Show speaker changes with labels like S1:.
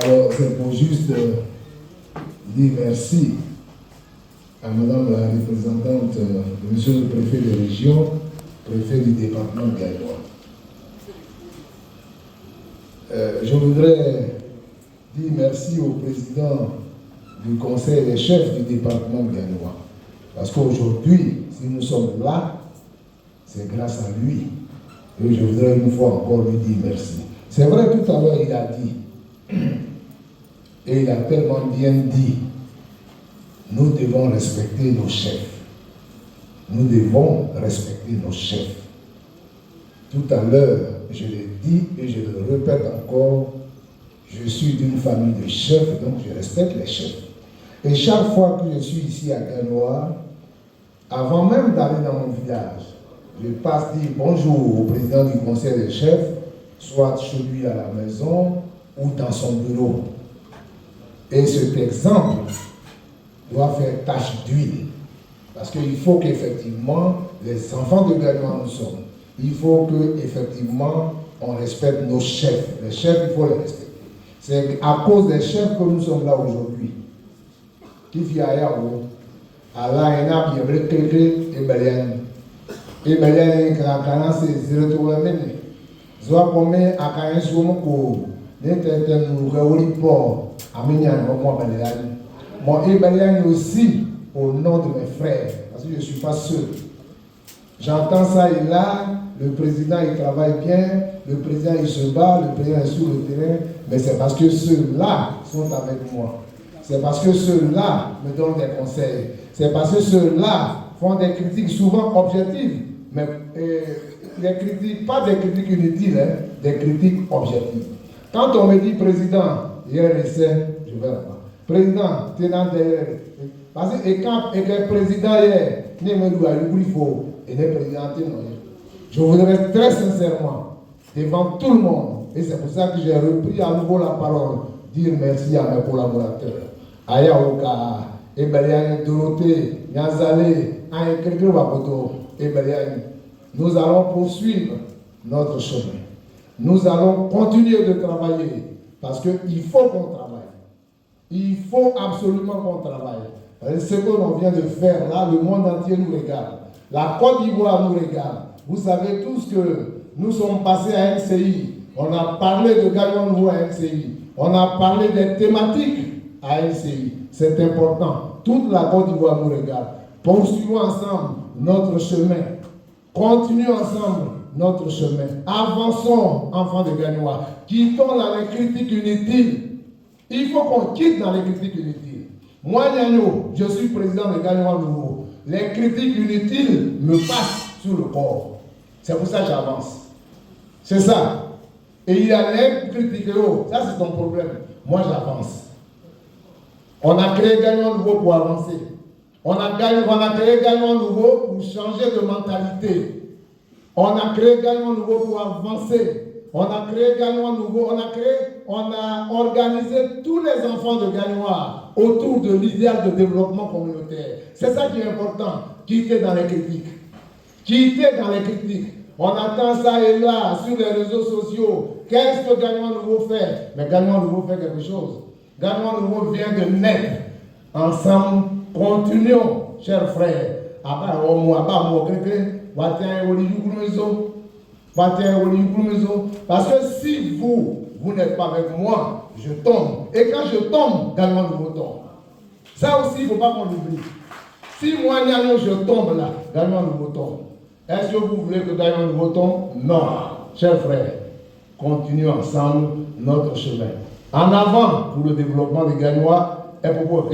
S1: Alors, c'est pour juste dire merci à Madame la représentante, Monsieur le préfet de région, préfet du département de Gagnoa. Je voudrais dire merci au président du conseil des chefs du département de Gagnoa. Parce qu'aujourd'hui, si nous sommes là, c'est grâce à lui. Et je voudrais une fois encore lui dire merci. C'est vrai, tout à l'heure, il a dit, et il a tellement bien dit, nous devons respecter nos chefs. Nous devons respecter nos chefs. Tout à l'heure, je l'ai dit et je le répète encore, je suis d'une famille de chefs, donc je respecte les chefs. Et chaque fois que je suis ici à Gagnoa, avant même d'aller dans mon village, je passe dire bonjour au président du conseil des chefs, soit chez lui à la maison ou dans son bureau. Et cet exemple doit faire tache d'huile. Parce qu'il faut qu'effectivement, les enfants de Gagnoa nous sommes. Il faut qu'effectivement, on respecte nos chefs. Les chefs, il faut les respecter. C'est à cause des chefs que nous sommes là aujourd'hui. Qui vit ailleurs, Allah est là, il y a quelqu'un et Belian. Et Belian, quand c'est le tour de l'année. Soit comme à Kayen Soumoko, n'était nous réunir pour Aminian, moi Belian. Moi et Belian aussi, au nom de mes frères, parce que je ne suis pas seul. J'entends ça et là, le président il travaille bien, le président il se bat, le président est sur le terrain, mais c'est parce que ceux-là sont avec moi. C'est parce que ceux-là me donnent des conseils. C'est parce que ceux-là font des critiques souvent objectives, mais des critiques, pas des critiques inutiles, hein, des critiques objectives. Quand on me dit président, hier essai, je vais là-bas. Président, tu es dans derrière. Parce que quand le président hier, il me dit il faut, et le président, je voudrais très sincèrement, devant tout le monde, et c'est pour ça que j'ai repris à nouveau la parole, dire merci à mes collaborateurs. Ayaoka, Ebelian, Dorothée, Nyanzale, Aïkirkir Wakoto, Ebelian. Nous allons poursuivre notre chemin. Nous allons continuer de travailler parce qu'il faut qu'on travaille. Il faut absolument qu'on travaille. Ce que l'on vient de faire là, le monde entier nous regarde. La Côte d'Ivoire nous regarde. Vous savez tous que nous sommes passés à NCI. On a parlé de Gagnoa Nouveau à NCI. On a parlé des thématiques à NCI. C'est important. Toute la Côte d'Ivoire nous regarde. Poursuivons ensemble notre chemin. Continuons ensemble notre chemin. Avançons, enfants de Gagnoa. Quittons les critiques inutiles. Il faut qu'on quitte dans les critiques inutiles. Moi, Nyano, je suis président de Gagnoa Nouveau. Les critiques inutiles me passent sur le corps. C'est pour ça que j'avance. C'est ça. Et il y a les critiques. Oh, ça, c'est ton problème. Moi, j'avance. On a créé Gagnoa Nouveau pour avancer. On a créé Gagnoa Nouveau pour changer de mentalité. On a créé Gagnoa Nouveau pour avancer. On a créé Gagnoa Nouveau, on a organisé tous les enfants de Gagnoa autour de l'idéal de développement communautaire. C'est ça qui est important. Quitter dans les critiques. Quitter dans les critiques. On attend ça et là sur les réseaux sociaux. Qu'est-ce que Gagnoa Nouveau fait? Mais Gagnoa Nouveau fait quelque chose. Gagnoa Nouveau vient de naître. Ensemble, continuons, chers frères. Parce que si vous n'êtes pas avec moi, je tombe. Et quand je tombe, Gagnoa Nouveau tombe. Ça aussi, il ne faut pas qu'on l'oublie. Si moi, Nyano, je tombe là, Gagnoa Nouveau tombe. Est-ce que vous voulez que Gagnoa Nouveau tombe? Non. Chers frères, continuons ensemble notre chemin. En avant pour le développement des Gagnois et pour